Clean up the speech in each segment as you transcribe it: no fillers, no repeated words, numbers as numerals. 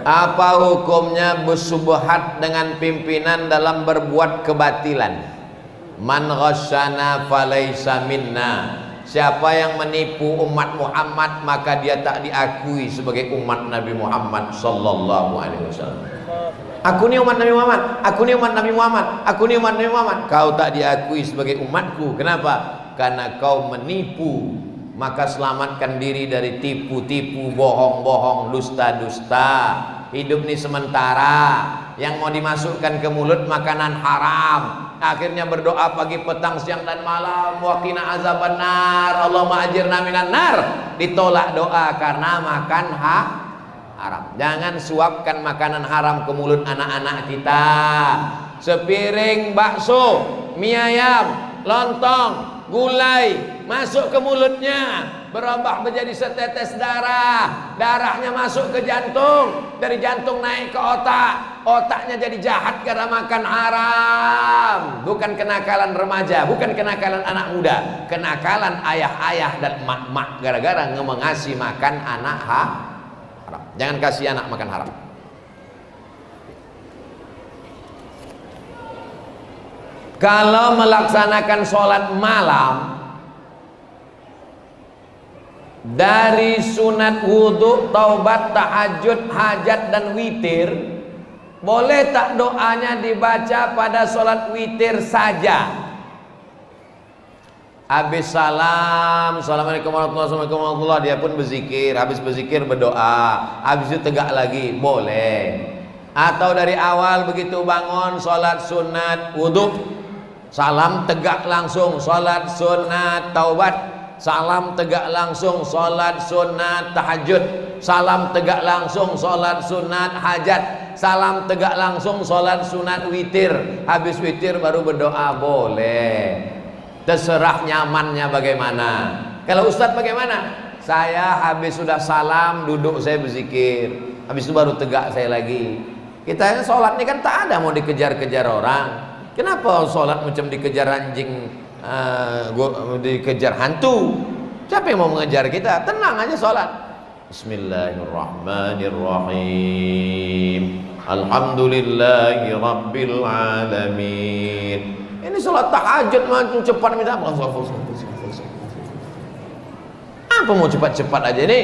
Apa hukumnya bersubhat dengan pimpinan dalam berbuat kebatilan? Man ghasyana falaysa minna. Siapa yang menipu umat Muhammad maka dia tak diakui sebagai umat Nabi Muhammad sallallahu alaihi wasallam. Aku ni umat Nabi Muhammad, aku ni umat Nabi Muhammad, aku ni umat Nabi Muhammad. Kau tak diakui sebagai umatku. Kenapa? Karena kau menipu. Maka selamatkan diri dari tipu-tipu, bohong-bohong, dusta-dusta. Hidup ini sementara. Yang mau dimasukkan ke mulut makanan haram. Akhirnya berdoa pagi, petang, siang dan malam, waqina azabannar, Allahumma ajirna minan nar. Ditolak doa karena makan haram. Jangan suapkan makanan haram ke mulut anak-anak kita. Sepiring bakso, mie ayam, lontong, gulai masuk ke mulutnya, berubah menjadi setetes darah, darahnya masuk ke jantung, dari jantung naik ke otak, otaknya jadi jahat karena makan haram. Bukan kenakalan remaja, bukan kenakalan anak muda, kenakalan ayah-ayah dan mak-mak gara-gara ngasih makan anak haram. Jangan kasih anak makan haram. Kalau melaksanakan sholat malam dari sunat wudhu, taubat, tahajud, hajat dan witir, boleh tak doanya dibaca pada sholat witir saja? Habis salam, assalamualaikum warahmatullahi wabarakatuh, dia pun berzikir, habis berzikir berdoa, habis itu tegak lagi, boleh. Atau dari awal begitu bangun sholat sunat wudhu, salam tegak langsung sholat sunat taubat, salam tegak langsung sholat sunat tahajud, salam tegak langsung sholat sunat hajat, salam tegak langsung sholat sunat witir, habis witir baru berdoa, boleh. Terserah nyamannya bagaimana. Kalau Ustadz bagaimana? Saya habis sudah salam duduk saya berzikir, habis itu baru tegak saya lagi. Kita sholat ini kan tak ada mau dikejar-kejar orang. Kenapa sholat macam dikejar anjing, dikejar hantu? Siapa yang mau mengejar kita? Tenang aja sholat. Bismillahirrahmanirrahim. Alhamdulillahi rabbil alamin. Ini sholat tahajud macam cepat minta apa? Apa mau cepat-cepat aja ini?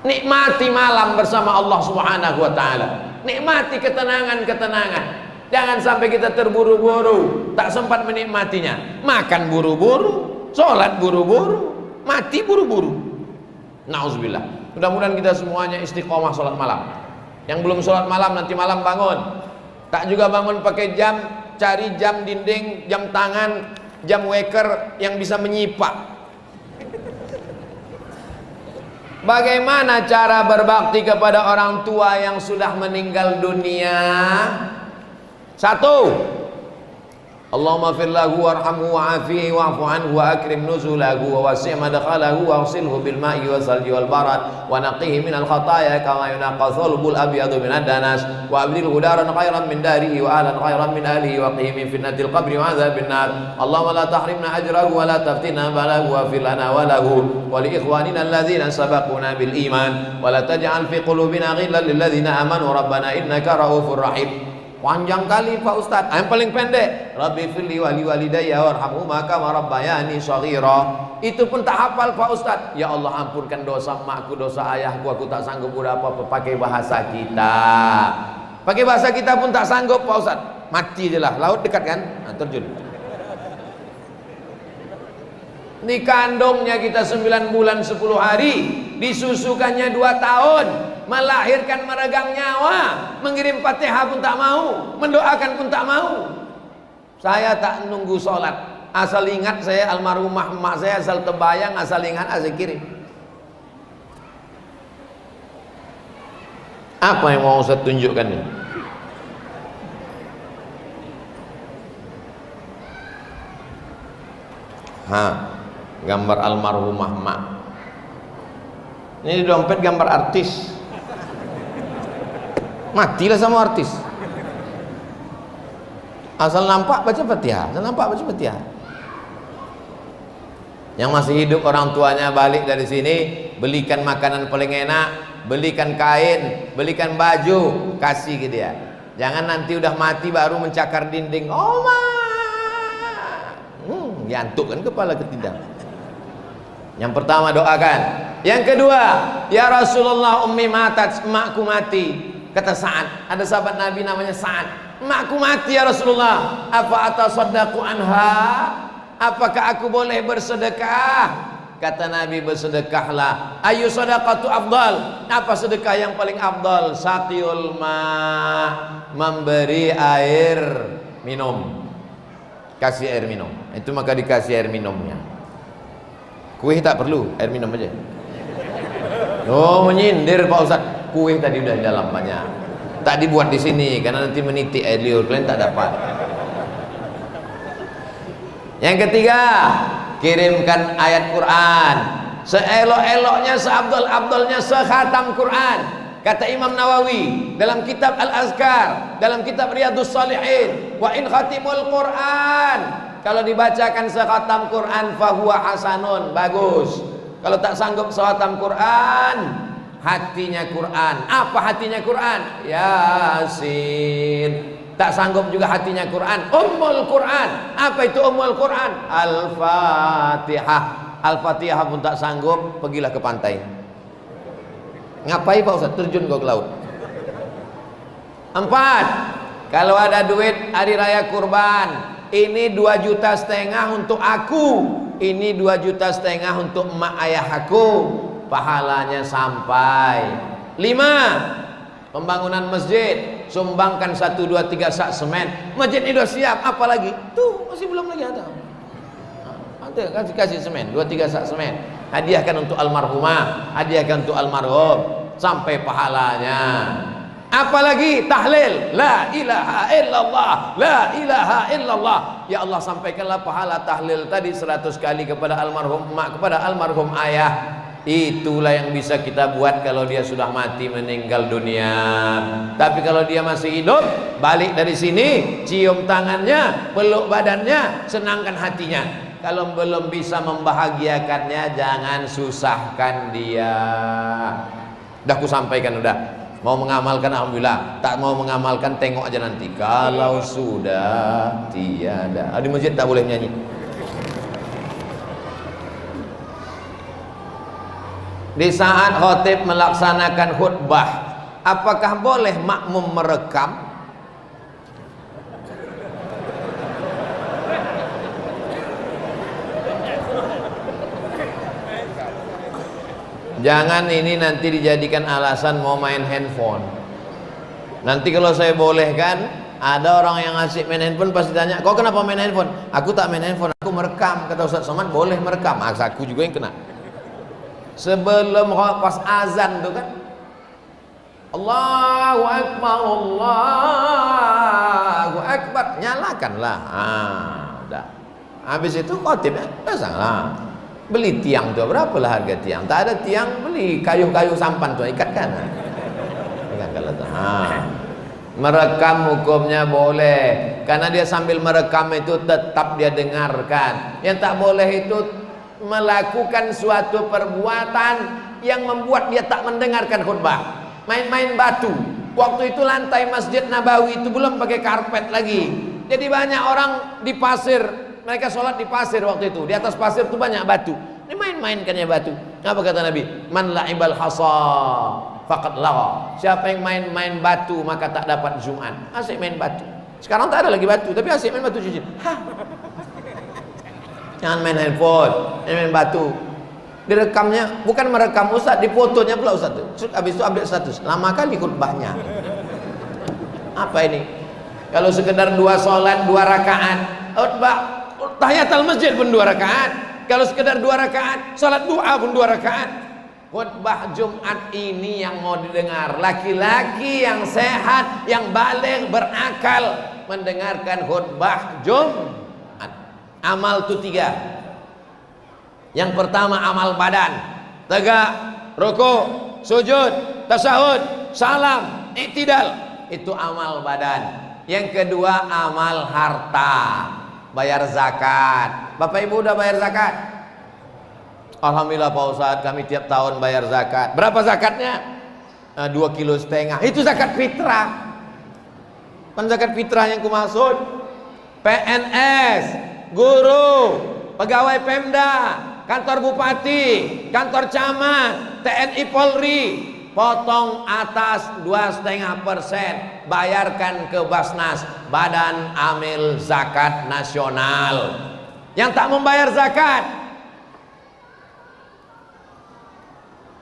Nikmati malam bersama Allah Subhanahu wa taala. Nikmati ketenangan-ketenangan. Jangan sampai kita terburu-buru, tak sempat menikmatinya. Makan buru-buru, sholat buru-buru, mati buru-buru. Nauzubillah. Mudah-mudahan kita semuanya istiqomah sholat malam. Yang belum sholat malam nanti malam bangun. Tak juga bangun pakai jam, cari jam dinding, jam tangan, jam waker yang bisa menyipak. Bagaimana cara berbakti kepada orang tua yang sudah meninggal dunia? Satu, Allahumma fir lahu warhamhu wa'afihi wa'fu anhu wa akrim nuzulahu wa wasi' madkhalahu waghsilhu bil ma'i wa salji wal barad wa naqihi minal khataaya kama yunaqqa thawbul abyadu minad danas wa abdilhu daran khairan min darihi wa ahlan khairan min ahlihi wa qihi min fitnatil qabri wa adzabil nar. Allahumma la tahrimna ajrahu wa la taftinna balahu wa fir lana wa lahu wa li ikhwanina alladhina sabaquna bil iman wa la taj'al fi qulubina ghillan lil ladzina amanu rabbana innaka raufur rahim. Panjang kali Pak Ustadz. Yang paling pendek, Rabbi firli wali walidayya warhamhuma kama rabbayani shaghira. Itu pun tak hafal Pak Ustadz. Ya Allah ampunkan dosa emakku, dosa ayahku, aku tak sanggup udah apa-apa. Pakai bahasa kita. Pakai bahasa kita pun tak sanggup Pak Ustadz. Mati je lah, laut dekat kan? Nah, terjun. Dikandungnya kita 9 bulan 10 hari, disusukannya 2 tahun, melahirkan meregang nyawa, mengirim Fatihah pun tak mau, mendoakan pun tak mau. Saya tak nunggu sholat, asal ingat saya almarhumah emak saya, asal terbayang, asal ingat asal kirim. Apa yang mau saya tunjukkan ini? Gambar almarhumah emak. Ini di dompet gambar artis. Matilah sama artis. Asal nampak baca Fatihah, asal nampak baca Fatihah. Yang masih hidup orang tuanya balik dari sini, belikan makanan paling enak, belikan kain, belikan baju, kasih ke dia. Jangan nanti udah mati baru mencakar dinding. Oma, ngantuk kan kepala ketidang. Yang pertama doakan. Yang kedua, ya Rasulullah, ummi matat, emakku mati. Kata Sa'ad, ada sahabat Nabi namanya Sa'ad, emakku mati ya Rasulullah, apa atasaddaqu anha? Apakah aku boleh bersedekah? Kata Nabi, bersedekahlah. Ayu sadaqatu afdal? Apa sedekah yang paling afdal? Saqiyul ma, memberi air minum. Kasih air minum. Itu maka dikasih air minumnya. Kue tak perlu, air minum aja. Oh, menyindir Pak Ustaz. Kue tadi udah di dalam banyak. Tak dibuat di sini karena nanti menitik air liur, kalian tak dapat. Yang ketiga, kirimkan ayat Quran. Seelok-eloknya, seabdal-abdalnya sekhatam Quran. Kata Imam Nawawi dalam kitab Al-Azkar, dalam kitab Riyadhus Shalihin, wa in khatimul Quran, kalau dibacakan sekhatam Quran fahuwa hasanun, bagus. Kalau tak sanggup sekhatam Quran, hatinya Quran. Apa hatinya Quran? Yasin. Tak sanggup juga hatinya Quran, Ummul Quran. Apa itu Ummul Quran? Al-Fatihah. Al-Fatihah pun tak sanggup, pergilah ke pantai. Ngapain Pak Ustaz? Terjun kau ke laut. 4. Kalau ada duit hari raya kurban, ini 2,5 juta untuk aku, ini 2,5 juta untuk emak ayah aku, pahalanya sampai. 5. Pembangunan masjid, sumbangkan 1, 2, 3 sak semen. Masjid ini sudah siap, apa lagi? Tuh masih belum lagi ada. Ada kasih semen, 2, 3 sak semen. Hadiahkan untuk almarhumah, hadiahkan untuk almarhum, sampai pahalanya. Apalagi tahlil, la ilaha illallah, la ilaha illallah. Ya Allah, sampaikanlah pahala tahlil tadi 100 kali kepada almarhum emak, kepada almarhum ayah. Itulah yang bisa kita buat kalau dia sudah mati, meninggal dunia. Tapi kalau dia masih hidup, balik dari sini, cium tangannya, peluk badannya, senangkan hatinya. Kalau belum bisa membahagiakannya, jangan susahkan dia. Udah aku sampaikan, udah. Mau mengamalkan alhamdulillah, tak mau mengamalkan tengok aja nanti. Kalau sudah tiada, di masjid tak boleh nyanyi. Di saat khotib melaksanakan khutbah, apakah boleh makmum merekam? Jangan ini nanti dijadikan alasan mau main handphone. Nanti kalau saya bolehkan, ada orang yang ngasih main handphone pasti tanya, kau kenapa main handphone? Aku tak main handphone, aku merekam. Kata Ustaz Somad, boleh merekam. Aku juga yang kena. Sebelum pas azan tuh kan, Allahu Akbar, Allahu Akbar, nyalakanlah. Udah. Habis itu khotibnya pasanglah. Beli tiang tuh, berapalah harga tiang? Tak ada tiang, beli kayu-kayu sampan tuh, ikatkan. Merekam hukumnya boleh, karena dia sambil merekam itu tetap dia dengarkan. Yang tak boleh itu melakukan suatu perbuatan yang membuat dia tak mendengarkan khutbah. Main-main batu. Waktu itu lantai Masjid Nabawi itu belum pakai karpet lagi. Jadi banyak orang di pasir, mereka sholat di pasir waktu itu. Di atas pasir itu banyak batu. Ini main-mainkannya batu. Apa kata Nabi? Man la'ibal hasa faqad lagha. Siapa yang main-main batu maka tak dapat Jumat. Asik main batu. Sekarang tak ada lagi batu, tapi asik main batu cuci. Jangan main handphone, jangan main batu. Direkamnya, bukan merekam Ustaz, difotonya pula Ustaz tuh. Habis itu update status. Lama kali khutbahnya. Apa ini? Kalau sekedar 2 sholat 2 rakaat, khutbah tahiyatul masjid pun 2 rakaat. Kalau sekedar 2 rakaat, sholat du'a pun 2 rakaat. Khutbah Jumat ini yang mau didengar laki-laki yang sehat, yang baligh, berakal, mendengarkan khutbah Jumat. Amal itu 3. Yang pertama amal badan, tegak, rukuk, sujud, tasyahud, salam, i'tidal, itu amal badan. Yang kedua amal harta, bayar zakat. Bapak Ibu udah bayar zakat? Alhamdulillah Pak Ustadz, kami tiap tahun bayar zakat. Berapa zakatnya? 2,5 kilo. Itu zakat fitrah. Kan zakat fitrah yang kumaksud. PNS, guru, pegawai Pemda, kantor bupati, kantor camat, TNI Polri, potong atas 2,5%, bayarkan ke Basnas, Badan Amil Zakat Nasional. Yang tak membayar zakat,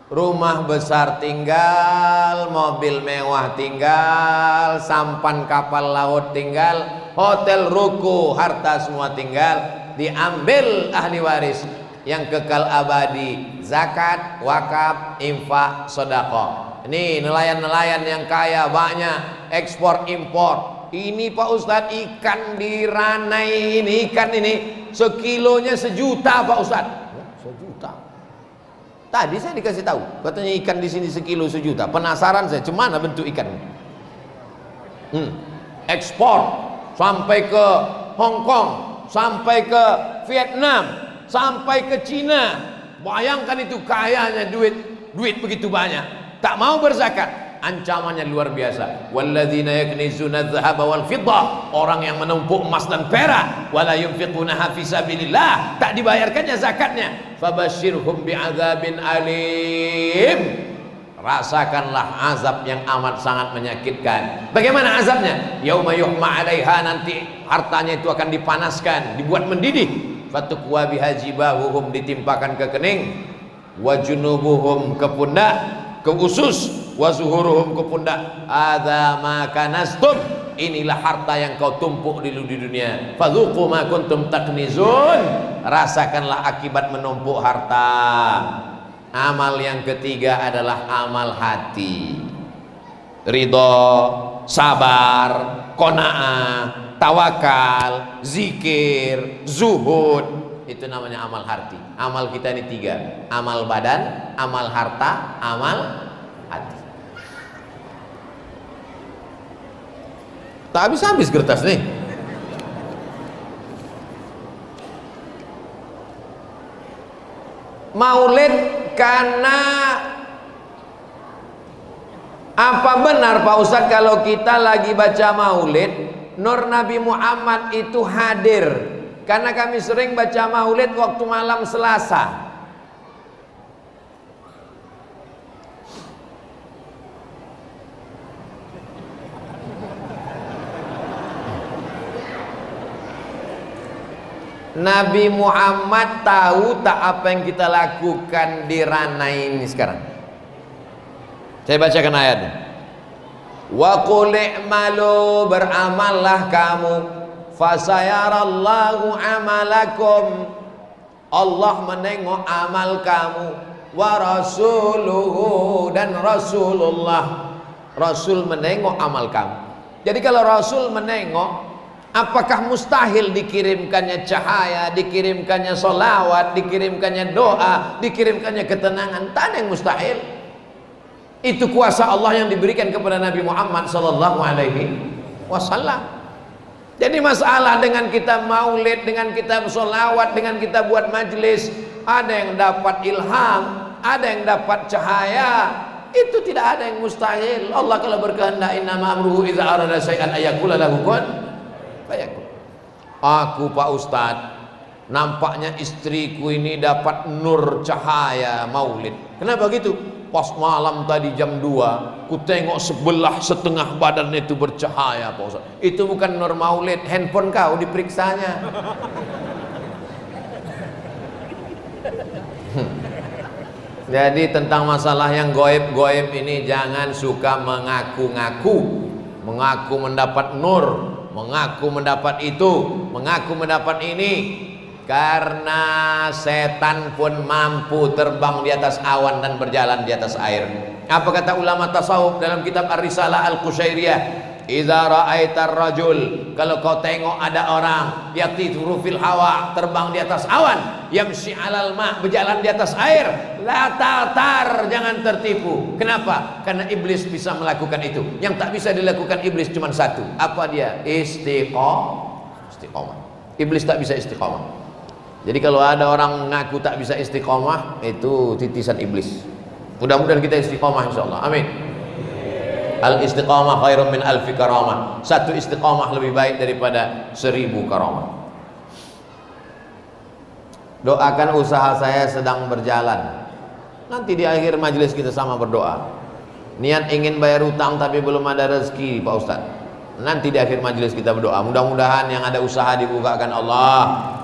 rumah besar tinggal, mobil mewah tinggal, sampan kapal laut tinggal, hotel ruko, harta semua tinggal, diambil ahli waris. Yang kekal abadi zakat, wakaf, infak, sedekah. Ini nelayan-nelayan yang kaya banyak, ekspor impor. Ini Pak Ustadz, ikan di Ranai ini, ikan ini sekilonya 1 juta Pak Ustadz. 1 juta. Tadi saya dikasih tahu, katanya ikan di sini sekilo 1 juta. Penasaran saya, cemana bentuk ikan? Ekspor sampai ke Hong Kong, sampai ke Vietnam, sampai ke Cina. Bayangkan itu kayanya duit begitu banyak. Tak mau berzakat. Ancamannya luar biasa. Walladzina yaknizuna adh-dhahaba wal fiddah, orang yang menumpuk emas dan perak, wala yunfiqunaha fi sabilillah, tak dibayarkannya zakatnya. Fabashshirhum bi'adzabin alim, rasakanlah azab yang amat sangat menyakitkan. Bagaimana azabnya? Yauma yuhma 'alaiha, nanti hartanya itu akan dipanaskan, dibuat mendidih. Fatukwa biha jibahuhum, ditimpakan ke kening, wa junubuhum ke pundak, ke usus, wa zuhuruhum ke pundak. Adza ma kanastum, inilah harta yang kau tumpuk di dunia. Fadzuqu ma kuntum taknizun, rasakanlah akibat menumpuk harta. Amal yang ketiga adalah amal hati. Ridho, sabar, qanaah, tawakal, zikir, zuhud. Itu namanya amal hati. Amal kita ini 3. Amal badan, amal harta, amal hati. Tak habis-habis kertas nih. Maulid karena apa benar Pak Ustadz kalau kita lagi baca maulid, Nur Nabi Muhammad itu hadir? Karena kami sering baca maulid waktu malam Selasa. Nabi Muhammad tahu tak apa yang kita lakukan di Ranai ini sekarang? Saya bacakan ayatnya. Wa qul i'malu, beramallah kamu, fasayarallahu amalakum, Allah menengok amal kamu, wa rasuluhu, dan Rasulullah, Rasul menengok amal kamu. Jadi kalau Rasul menengok, apakah mustahil dikirimkannya cahaya, dikirimkannya solawat, dikirimkannya doa, dikirimkannya ketenangan? Tak ada yang mustahil. Itu kuasa Allah yang diberikan kepada Nabi Muhammad sallallahu alaihi wasallam. Jadi masalah dengan kita maulid, dengan kita solawat, dengan kita buat majlis, ada yang dapat ilham, ada yang dapat cahaya. Itu tidak ada yang mustahil. Allah kalau berkehendak, innama amruhu idza arada syai'an ayaqula lahu kun fayakun. Aku Pak Ustadz, nampaknya istriku ini dapat nur cahaya maulid. Kenapa gitu? Pas malam tadi jam 2, ku tengok sebelah setengah badan itu bercahaya Pak Ustaz. Itu bukan nur maulid, handphone kau diperiksanya. Jadi tentang masalah yang goib-goib ini, jangan suka mengaku-ngaku, mengaku mendapat nur, mengaku mendapat itu, mengaku mendapat ini. Karena setan pun mampu terbang di atas awan dan berjalan di atas air. Apa kata ulama tasawuf dalam kitab Ar-Risalah Al-Qushairiyah? Idza ra'aitar rajul, kalau kau tengok ada orang yatiru fil hawa, terbang di atas awan, yamshi 'alal ma, berjalan di atas air, la tatar, jangan tertipu. Kenapa? Karena iblis bisa melakukan itu. Yang tak bisa dilakukan iblis cuma satu. Apa dia? Istiqomah. Iblis tak bisa istiqomah. Jadi kalau ada orang mengaku tak bisa istiqomah, itu titisan iblis. Mudah-mudahan kita istiqomah insyaallah. Amin. Al istiqomah khairun min alfi karamah. Satu istiqomah lebih baik daripada 1000 karamah. Doakan usaha saya sedang berjalan. Nanti di akhir majelis kita sama berdoa. Niat ingin bayar utang tapi belum ada rezeki Pak Ustaz. Nanti di akhir majelis kita berdoa. Mudah-mudahan yang ada usaha dibukakan Allah,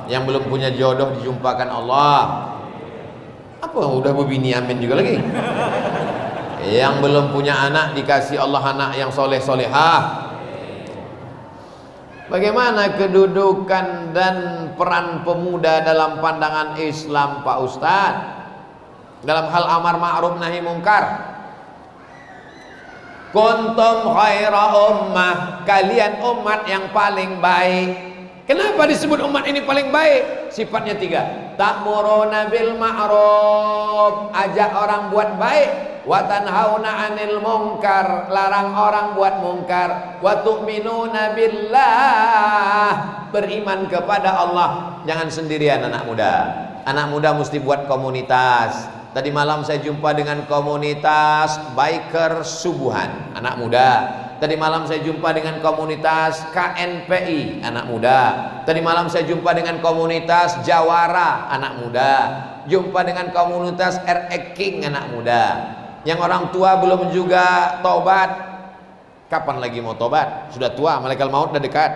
yang belum punya jodoh dijumpakan Allah. Apa udah berbini amin juga lagi. Yang belum punya anak dikasih Allah anak yang soleh solehah. Bagaimana kedudukan dan peran pemuda dalam pandangan Islam Pak Ustadz dalam hal amar ma'ruf nahi mungkar? Kuntum khaira ummah, kalian umat yang paling baik. Kenapa disebut umat ini paling baik? Sifatnya 3. Ta'muruna bil ma'ruf, ajak orang buat baik. Wa tanhauna 'anil munkar, larang orang buat mungkar. Wa tu'minuna billah, beriman kepada Allah. Jangan sendirian anak muda. Anak muda mesti buat komunitas. Tadi malam saya jumpa dengan komunitas biker subuhan anak muda. Tadi malam saya jumpa dengan komunitas KNPI anak muda. Tadi malam saya jumpa dengan komunitas Jawara anak muda. Jumpa dengan komunitas RX King anak muda. Yang orang tua belum juga tobat. Kapan lagi mau tobat? Sudah tua, malaikat maut udah dekat.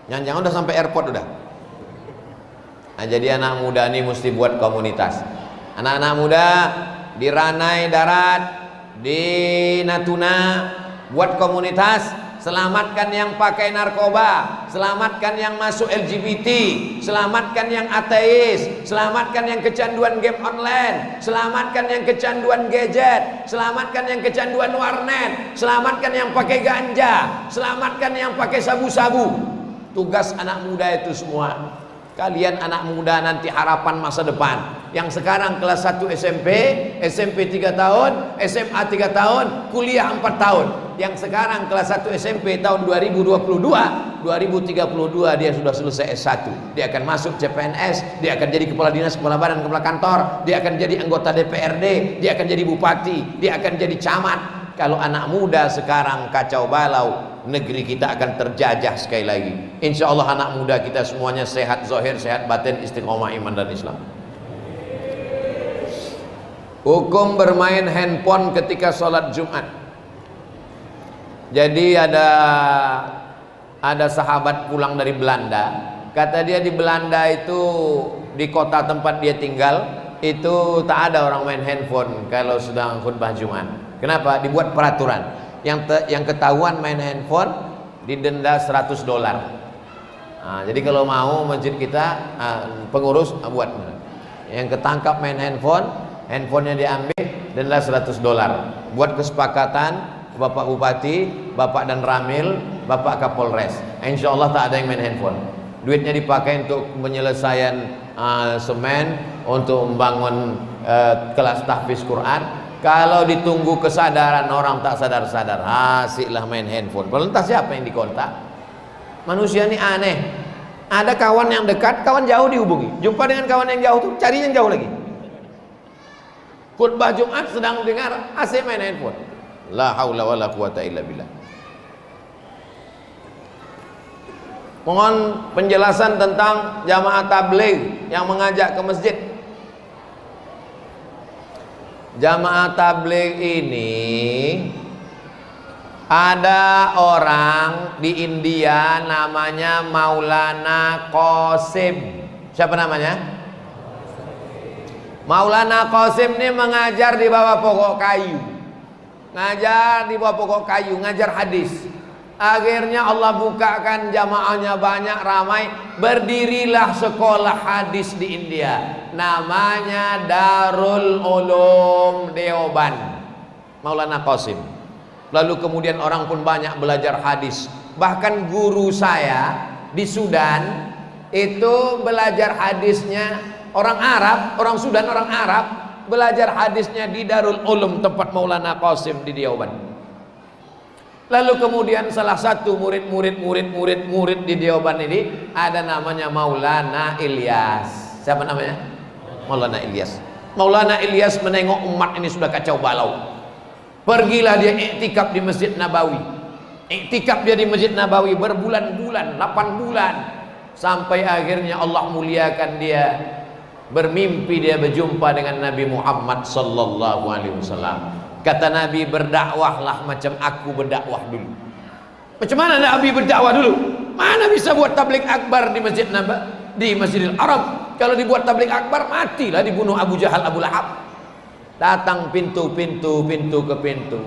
Jangan-jangan udah sampai airport udah. Nah, jadi anak muda ini mesti buat komunitas. Anak-anak muda di Ranai Darat, di Natuna, buat komunitas. Selamatkan yang pakai narkoba, selamatkan yang masuk LGBT, selamatkan yang ateis, selamatkan yang kecanduan game online, selamatkan yang kecanduan gadget, selamatkan yang kecanduan warnet, selamatkan yang pakai ganja, selamatkan yang pakai sabu-sabu. Tugas anak muda itu semua. Kalian anak muda nanti harapan masa depan. Yang sekarang kelas 1 SMP, SMP 3 tahun, SMA 3 tahun, kuliah 4 tahun. Yang sekarang kelas 1 SMP tahun 2022, 2032 dia sudah selesai S1. Dia akan masuk CPNS, dia akan jadi kepala dinas, kepala badan, kepala kantor, dia akan jadi anggota DPRD, dia akan jadi bupati, dia akan jadi camat. Kalau anak muda sekarang kacau balau, negeri kita akan terjajah sekali lagi. Insya Allah anak muda kita semuanya sehat zahir, sehat batin, istiqomah iman dan Islam. Hukum bermain handphone ketika sholat Jumat. Jadi ada sahabat pulang dari Belanda. Kata dia di Belanda itu, di kota tempat dia tinggal, itu tak ada orang main handphone kalau sedang khutbah Jumat. Kenapa? Dibuat peraturan. Yang ketahuan main handphone didenda $100. Nah, jadi kalau mau masjid kita pengurus buat. Yang ketangkap main handphonenya diambil, denda $100. Buat kesepakatan Bapak Bupati, Bapak dan Ramil, Bapak Kapolres. Insya Allah tak ada yang main handphone. Duitnya dipakai untuk penyelesaian semen, untuk membangun kelas tahfiz Quran. Kalau ditunggu kesadaran orang tak sadar-sadar, asiklah main handphone. Entah siapa yang dikontak. Manusia ini aneh. Ada kawan yang dekat, kawan jauh dihubungi. Jumpa dengan kawan yang jauh tuh, cari yang jauh lagi. Khutbah Jumat sedang dengar, asik main handphone. La haula wala quwata illa billah. Mohon penjelasan tentang jamaah tabligh yang mengajak ke masjid. Jamaah tabligh ini ada orang di India namanya Maulana Qasim. Siapa namanya? Maulana Qasim ini mengajar di bawah pokok kayu. Ngajar di bawah pokok kayu, ngajar hadis. Akhirnya Allah bukakan jamaahnya banyak, ramai. Berdirilah sekolah hadis di India. Namanya Darul Ulum Deoban. Maulana Qasim. Lalu kemudian orang pun banyak belajar hadis. Bahkan guru saya di Sudan itu belajar hadisnya orang Arab, orang Sudan, orang Arab, belajar hadisnya di Darul Ulum tempat Maulana Qasim di Deoban. Lalu kemudian salah satu murid di Deoban ini ada namanya Maulana Ilyas. Siapa namanya? Maulana Ilyas. Maulana Ilyas menengok umat ini sudah kacau balau. Pergilah dia iktikaf di Masjid Nabawi. Iktikaf dia di Masjid Nabawi berbulan-bulan, 8 bulan. Sampai akhirnya Allah muliakan dia. Bermimpi dia berjumpa dengan Nabi Muhammad sallallahu alaihi wasallam. Kata Nabi, berdakwahlah macam aku berdakwah dulu. Macam mana Nabi berdakwah dulu? Mana bisa buat tabligh akbar di Masjid di Masjidil Haram? Kalau dibuat tabligh akbar, matilah, dibunuh Abu Jahal, Abu Lahab. Datang pintu ke pintu.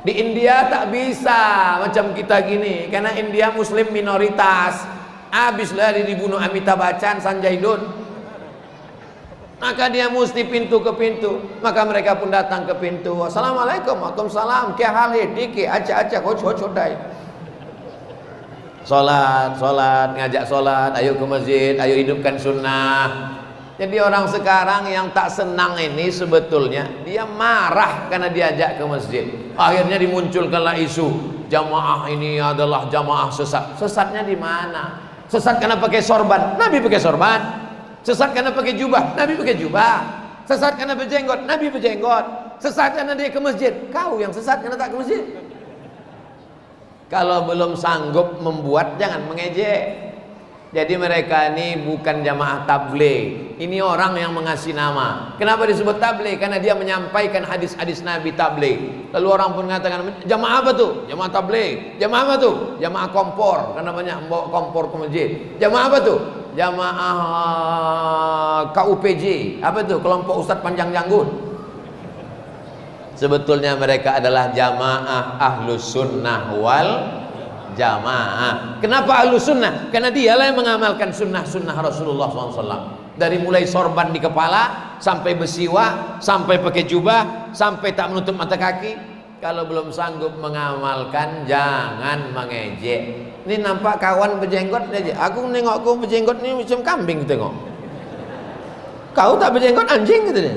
Di India tak bisa macam kita gini, karena India Muslim minoritas. Habislah dibunuh Amitabh Bachchan, Sanjay Dutt. Maka dia mesti pintu ke pintu. Maka mereka pun datang ke pintu. Assalamualaikum, waalaikumsalam, kya hal hai, dike, acha, chodai. Solat, ngajak solat, ayo ke masjid, ayo hidupkan sunnah. Jadi orang sekarang yang tak senang ini sebetulnya dia marah karena diajak ke masjid. Akhirnya dimunculkanlah isu jamaah ini adalah jamaah sesat. Sesatnya di mana? Sesat karena pakai sorban, Nabi pakai sorban. Sesat karena pakai jubah, Nabi pakai jubah. Sesat karena berjenggot, Nabi berjenggot. Sesat karena dia ke masjid, kau yang sesat karena tak ke masjid. Kalau belum sanggup membuat, jangan mengejek. Jadi mereka ini bukan jamaah tabligh. Ini orang yang mengasih nama. Kenapa disebut tabligh? Karena dia menyampaikan hadis-hadis Nabi tabligh. Lalu orang pun mengatakan, jamaah apa tuh? Jamaah tabligh. Jamaah apa tuh? Jamaah kompor. Karena banyak membawa kompor ke masjid. Jamaah apa tuh? Jamaah KUPJ. Apa tuh? Kelompok Ustadz Panjang Janggut. Sebetulnya mereka adalah jamaah Ahlus Sunnah wal Jamaah. Kenapa Ahlus Sunnah? Karena dialah yang mengamalkan sunnah-sunnah Rasulullah SAW. Dari mulai sorban di kepala, sampai bersiwak, sampai pakai jubah, sampai tak menutup mata kaki. Kalau belum sanggup mengamalkan, jangan mengejek. Ini nampak kawan berjenggot aja. Aku nengok kau berjenggot ni macam kambing tengok. Kau tak berjenggot, anjing gitu deh.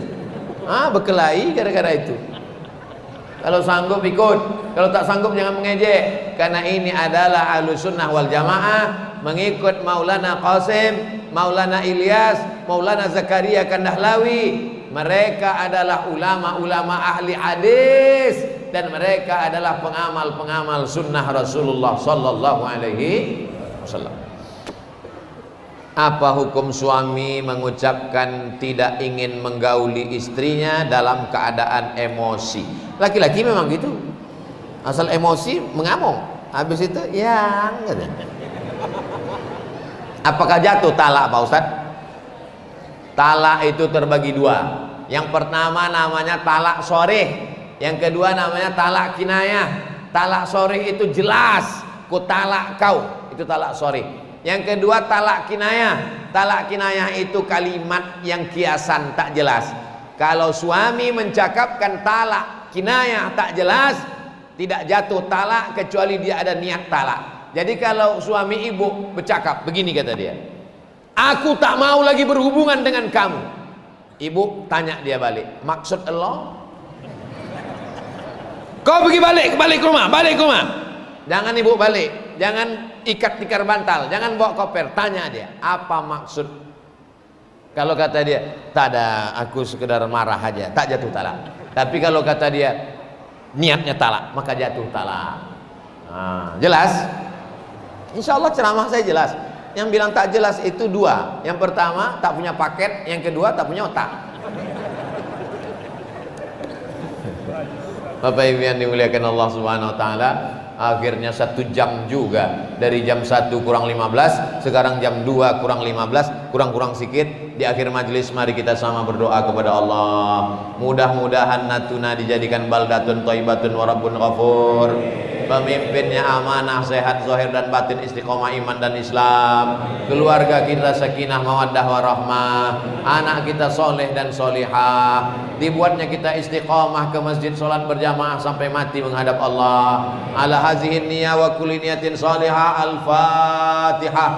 Berkelahi gara-gara itu. Kalau sanggup ikut, kalau tak sanggup jangan mengejek. Karena ini adalah Ahlus Sunnah wal Jamaah, mengikut Maulana Qasim, Maulana Ilyas, Maulana Zakaria Kandahlawi. Mereka adalah ulama-ulama ahli hadis dan mereka adalah pengamal-pengamal sunnah Rasulullah sallallahu alaihi wasallam. Apa hukum suami mengucapkan tidak ingin menggauli istrinya dalam keadaan emosi? Laki-laki memang gitu. Asal emosi mengamuk. Habis itu yang gitu. Apakah jatuh talak Pak Ustadz? Talak itu terbagi dua. Yang pertama namanya talak sharih, yang kedua namanya talak kinayah. Talak sharih itu jelas, ku talak kau, itu talak sharih. Yang kedua talak kinayah. Talak kinayah itu kalimat yang kiasan, tak jelas. Kalau suami mencakapkan talak kinayah tak jelas, tidak jatuh talak kecuali dia ada niat talak. Jadi kalau suami ibu bercakap begini, kata dia, aku tak mau lagi berhubungan dengan kamu. Ibu tanya dia balik, maksud Allah? Kau pergi balik ke rumah, Jangan ibu balik, jangan ikat tikar bantal, jangan bawa koper. Tanya dia, apa maksud? Kalau kata dia, tak ada, aku sekedar marah aja, tak jatuh talak. Tapi kalau kata dia, niatnya talak, maka jatuh talak. Jelas? Insya Allah ceramah saya jelas. Yang bilang tak jelas itu dua. Yang pertama tak punya paket, yang kedua tak punya otak. Bapak Ibu yang dimuliakan Allah Subhanahu wa taala, akhirnya 1 jam juga. Dari jam 1 kurang 15, sekarang jam 2 kurang 15, kurang sikit. Di akhir majelis mari kita sama berdoa kepada Allah. Mudah-mudahan Natuna dijadikan baldatun thayyibatun wa rabbun ghafur. Pemimpinnya amanah, sehat zahir dan batin, istiqomah iman dan Islam. Keluarga kita sakinah mawaddah warahmah. Anak kita soleh dan solihah. Dibuatnya kita istiqomah ke masjid, solat berjamaah sampai mati menghadap Allah. Ala hazihin niyya wa kulli niyatin salihah. Al-Fatihah.